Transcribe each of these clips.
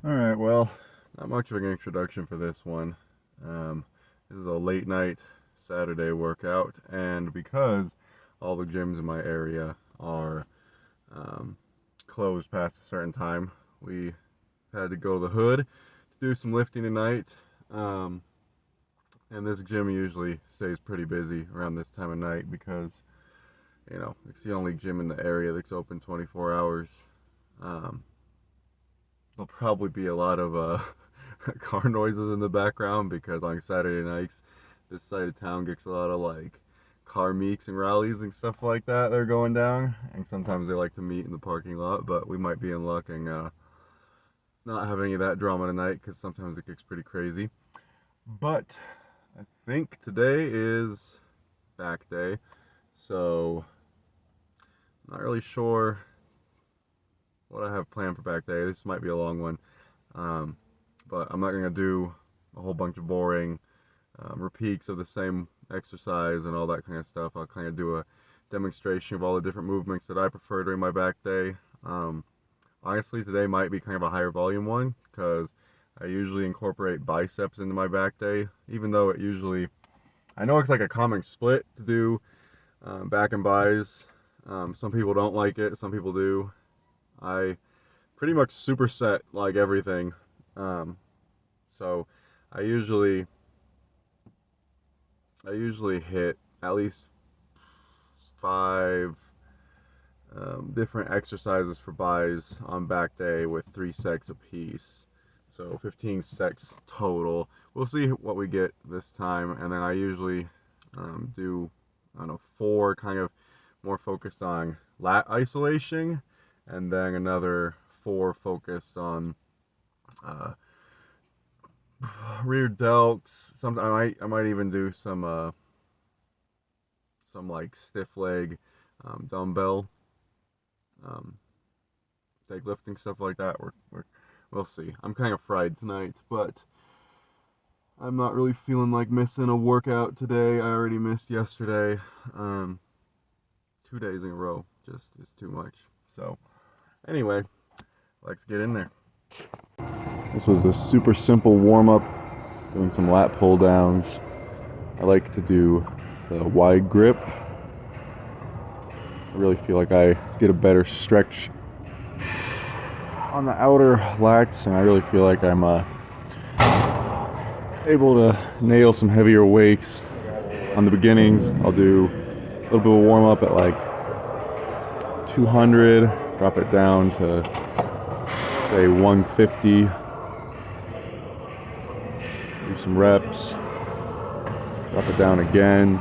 Alright, well, not much of an introduction for this one. This is a late night Saturday workout, and because all the gyms in my area are um, closed past a certain time, we had to go to the hood to do some lifting tonight. Um, and this gym usually stays pretty busy around this time of night because, it's the only gym in the area that's open 24 hours. Um, There'll probably be a lot of car noises in the background because on Saturday nights, this side of town gets a lot of like car meets and rallies and stuff like that. They're going down, and sometimes they like to meet in the parking lot. But we might be in luck and not have any of that drama tonight because sometimes it gets pretty crazy. But I think today is back day, so I'm not really sure what I have planned for back day. This might be a long one. Um, but I'm not going to do a whole bunch of boring repeats of the same exercise and all that kind of stuff. I'll kind of do a demonstration of all the different movements that I prefer during my back day. Honestly, today might be kind of a higher volume one because I usually incorporate biceps into my back day, even though I know it's like a common split to do back and buys. Some people don't like it, some people do. I pretty much superset like everything. Um, so I usually hit at least five different exercises for buys on back day with 3 sets apiece. So 15 sets total. We'll see what we get this time, and then I usually do, I don't know, four kind of more focused on lat isolation, and then another four focused on uh, rear delts. I might even do some like stiff leg dumbbell um, leg lifting stuff like that. We'll see. I'm kind of fried tonight, but I'm not really feeling like missing a workout today. I already missed yesterday. 2 days in a row just is too much. So anyway, let's get in there. This was a super simple warm up, doing some lat pull downs. I like to do the wide grip. I really feel like I get a better stretch on the outer lats, and I really feel like I'm able to nail some heavier weights on the beginnings. I'll do a little bit of warm up at like 200, drop it down to say 150, do some reps, drop it down again,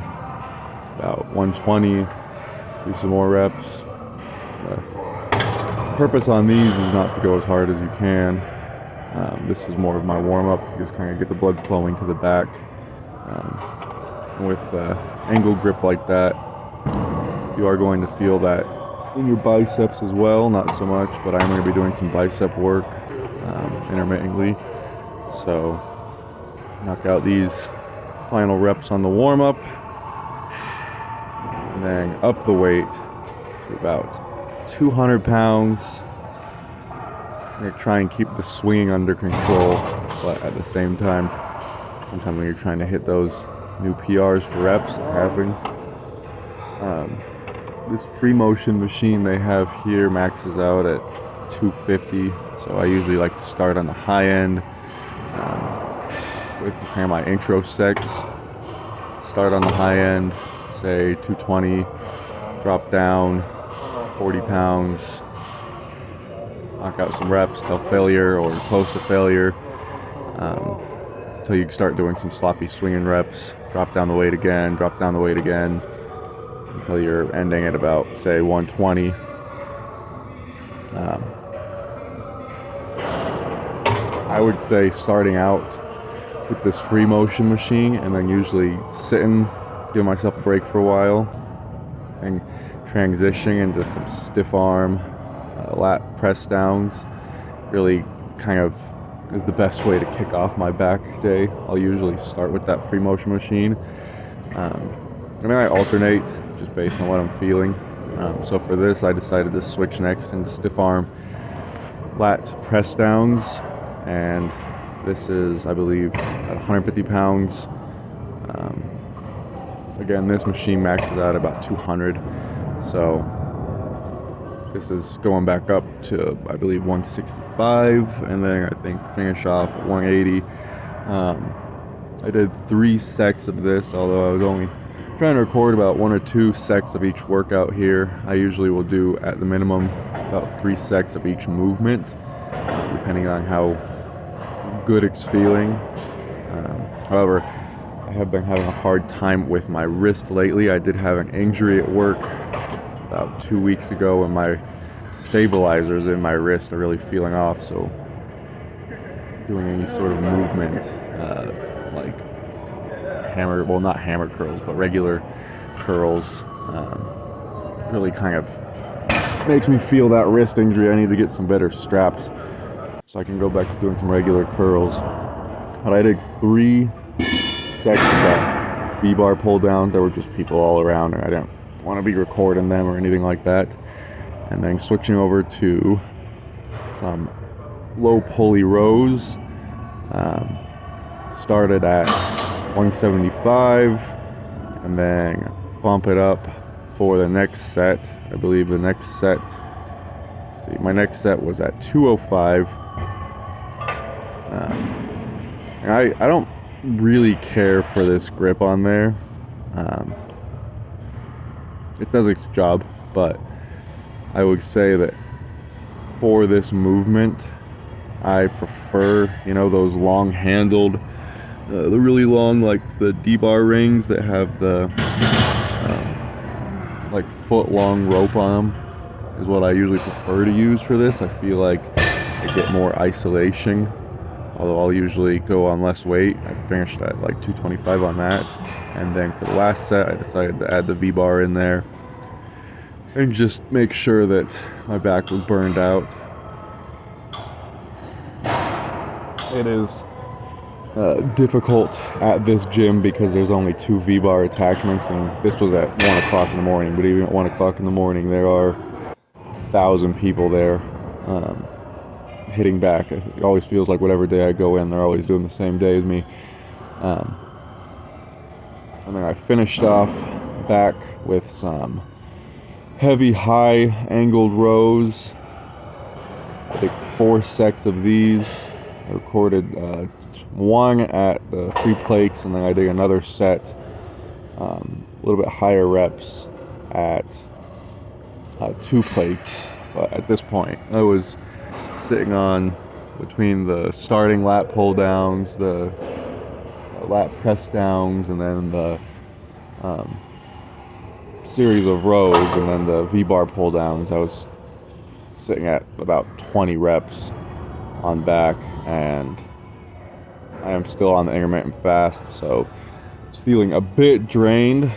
about 120, do some more reps. The purpose on these is not to go as hard as you can. This is more of my warm-up, just kind of get the blood flowing to the back. With angle grip like that, you are going to feel that in your biceps as well, not so much, but I'm going to be doing some bicep work intermittently. So knock out these final reps on the warm-up, and then up the weight to about 200 pounds. I'm going to try and keep the swinging under control, but at the same time, sometimes when you're trying to hit those new PRs for reps, it happens. This free motion machine they have here maxes out at 250, so I usually like to start on the high end with kind of my intro sets. Start on the high end, say 220, drop down 40 pounds, knock out some reps till failure or close to failure, until you start doing some sloppy swinging reps. Drop down the weight again, drop down the weight again, until you're ending at about, say, 120. I would say starting out with this free motion machine and then usually sitting, giving myself a break for a while, and transitioning into some stiff arm lat press downs really kind of is the best way to kick off my back day. I'll usually start with that free motion machine. I alternate just based on what I'm feeling. So for this, I decided to switch next into stiff arm lat press downs. and this is, I believe, at 150 pounds. Again, this machine maxes out about 200, so this is going back up to, I believe, 165, and then I think finish off at 180. I did 3 sets of this, although I was only trying to record about 1 or 2 sets of each workout here. I usually will do, at the minimum, about 3 sets of each movement, depending on how good it's feeling. However, I have been having a hard time with my wrist lately. I did have an injury at work about 2 weeks ago, and my stabilizers in my wrist are really feeling off, so doing any sort of movement, like not hammer curls, but regular curls, really kind of makes me feel that wrist injury. I need to get some better straps so I can go back to doing some regular curls. But I did 3 sets of that V-bar pull down. There were just people all around, and I didn't want to be recording them or anything like that. And then switching over to some low pulley rows. Started at 175 and then bump it up for the next set. I believe the next set, let's see, my next set was at 205. And I don't really care for this grip on there. It does its job, but I would say that for this movement, I prefer, those long-handled, the really long, like the D-bar rings that have the like foot-long rope on them is what I usually prefer to use for this. I feel like I get more isolation, although I'll usually go on less weight. I finished at like 225 on that, and then for the last set I decided to add the V-bar in there and just make sure that my back was burned out. It is difficult at this gym because there's only 2 V-bar attachments, and this was at 1 o'clock in the morning, but even at 1 o'clock in the morning there are 1,000 people there hitting back. It always feels like whatever day I go in, they're always doing the same day as me. And then I finished off back with some heavy high angled rows. I did 4 sets of these. I recorded 1 at the 3 plates, and then I did another set, a little bit higher reps at 2 plates. But at this point, I was sitting on between the starting lat pull downs, the lat press downs, and then the series of rows, and then the V-bar pull downs. I was sitting at about 20 reps on back, and I am still on the intermittent fast, so it's feeling a bit drained.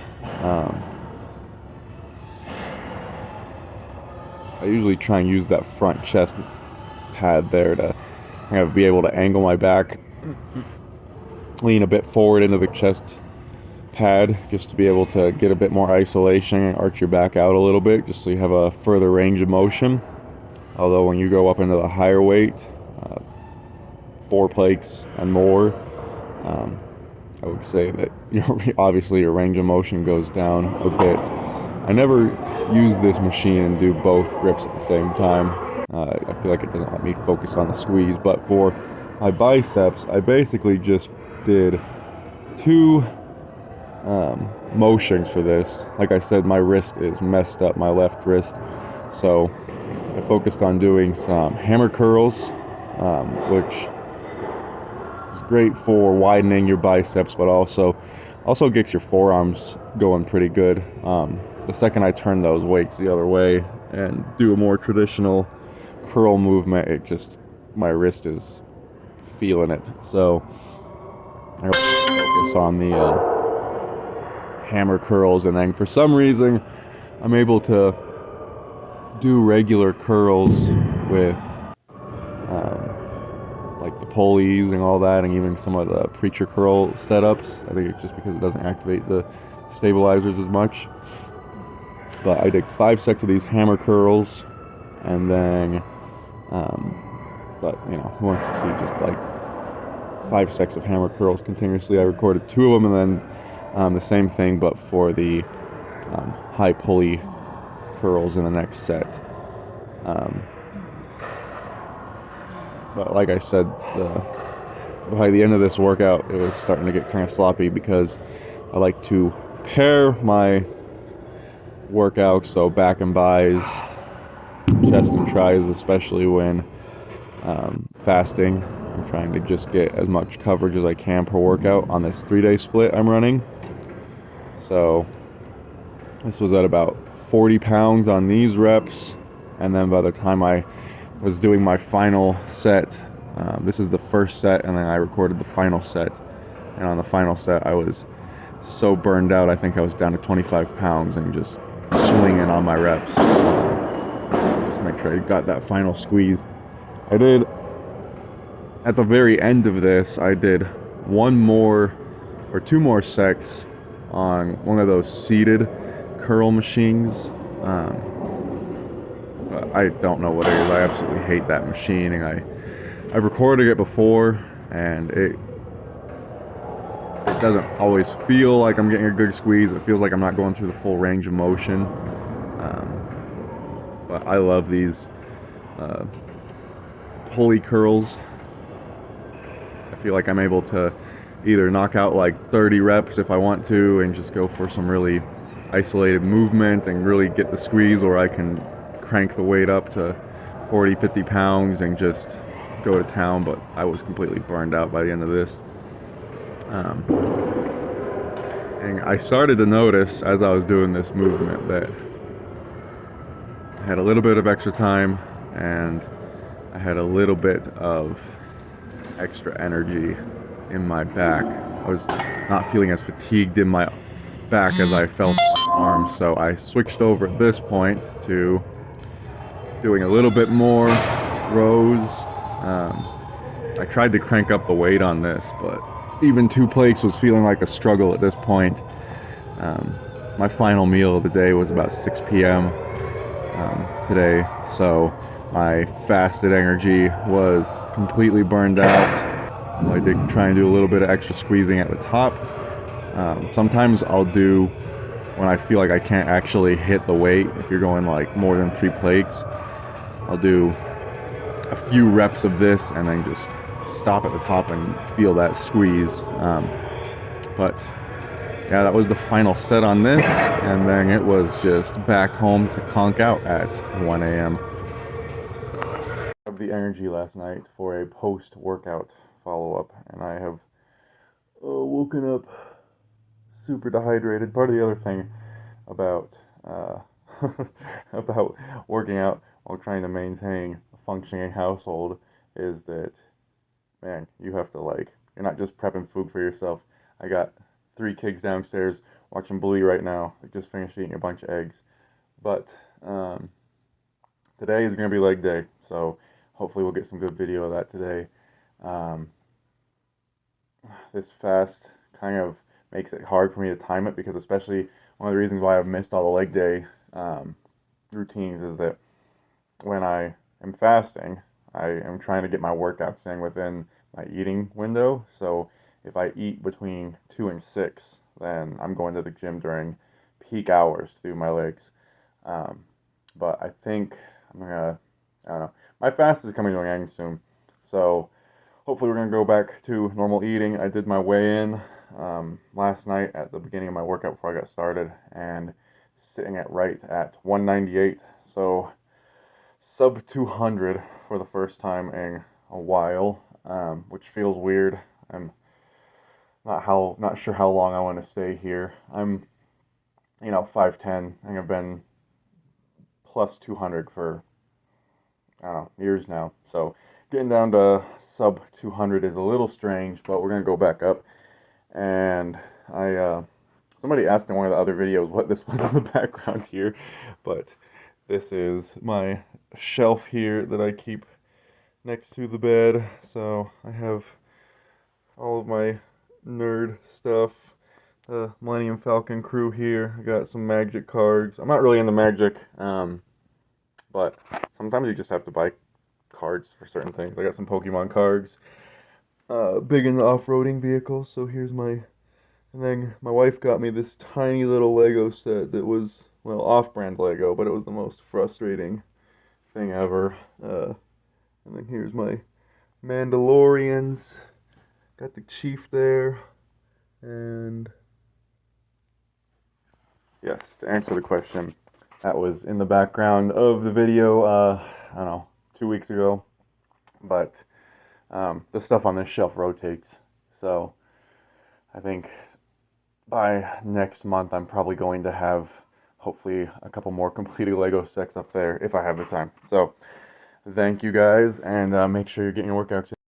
I usually try and use that front chest pad there to kind of be able to angle my back, lean a bit forward into the chest pad just to be able to get a bit more isolation and arch your back out a little bit just so you have a further range of motion. Although when you go up into the higher weight, 4 plates and more, I would say that obviously your range of motion goes down a bit. I never use this machine and do both grips at the same time. I feel like it doesn't let me focus on the squeeze, but for my biceps I basically just did 2 motions for this. Like I said, my wrist is messed up, my left wrist, so I focused on doing some hammer curls, which is great for widening your biceps, but also gets your forearms going pretty good. The second I turn those weights the other way and do a more traditional curl movement, my wrist is feeling it. So I focus on the hammer curls, and then for some reason I'm able to do regular curls with like the pulleys and all that, and even some of the preacher curl setups. I think it's just because it doesn't activate the stabilizers as much. But I did 5 sets of these hammer curls, and then but you know, who wants to see just like 5 sets of hammer curls continuously? I recorded 2 of them, and then the same thing, but for the high pulley curls in the next set. But like I said, by the end of this workout, it was starting to get kind of sloppy because I like to pair my workouts, so back and buys, chest and tries, especially when fasting. I'm trying to just get as much coverage as I can per workout on this 3-day split I'm running. So this was at about 40 pounds on these reps, and then by the time I was doing my final set, this is the first set, and then I recorded the final set, and on the final set I was so burned out, I think I was down to 25 pounds and just swinging on my reps, just to make sure I got that final squeeze. I did, at the very end of this, I did 2 more sets on one of those seated curl machines. I don't know what it is. I absolutely hate that machine, and I've recorded it before, and it doesn't always feel like I'm getting a good squeeze. It feels like I'm not going through the full range of motion. But I love these pulley curls. I feel like I'm able to either knock out like 30 reps if I want to and just go for some really isolated movement and really get the squeeze, or I can crank the weight up to 40, 50 pounds and just go to town. But I was completely burned out by the end of this. And I started to notice as I was doing this movement that I had a little bit of extra time and I had a little bit of extra energy in my back. I was not feeling as fatigued in my back as I felt in my arms, so I switched over at this point to doing a little bit more rows. I tried to crank up the weight on this, but even 2 plates was feeling like a struggle at this point. My final meal of the day was about 6 p.m. Today, so my fasted energy was completely burned out. I did try and do a little bit of extra squeezing at the top. Sometimes I'll do, when I feel like I can't actually hit the weight, if you're going like more than 3 plates, I'll do a few reps of this and then just stop at the top and feel that squeeze. But yeah, that was the final set on this, and then it was just back home to conk out at 1 a.m. Of the energy last night for a post-workout follow-up, and I have woken up super dehydrated. Part of the other thing about about working out while trying to maintain a functioning household is that, man, you have to, like, you're not just prepping food for yourself. I got 3 kids downstairs watching Bluey right now. They just finished eating a bunch of eggs. But today is going to be leg day, so hopefully we'll get some good video of that today. This fast kind of makes it hard for me to time it, because especially one of the reasons why I've missed all the leg day routines is that when I am fasting, I am trying to get my workouts in within my eating window. So if I eat between 2 and 6, then I'm going to the gym during peak hours to do my legs. But I think I'm gonna, I don't know, my fast is coming to an end soon, so hopefully we're gonna go back to normal eating. I did my weigh-in last night at the beginning of my workout before I got started, and sitting at 198, so sub 200 for the first time in a while, which feels weird. I'm not sure how long I want to stay here. I'm 5'10", and I've been plus 200 for, I don't know, years now. So getting down to sub 200 is a little strange, but we're gonna go back up. And somebody asked in one of the other videos what this was in the background here, but this is my shelf here that I keep next to the bed. So I have all of my nerd stuff, the Millennium Falcon crew here. I got some Magic cards. I'm not really into Magic, but sometimes you just have to buy cards for certain things. I got some Pokemon cards. Big into off-roading vehicles, so here's my... And then my wife got me this tiny little Lego set that was, well, off-brand Lego, but it was the most frustrating thing ever. And then here's my Mandalorians. Got the Chief there. And yes, to answer the question, that was in the background of the video, I don't know, 2 weeks ago. But the stuff on this shelf rotates, so I think by next month I'm probably going to have hopefully a couple more completed Lego sets up there if I have the time. So thank you guys, and make sure you're getting your workouts in.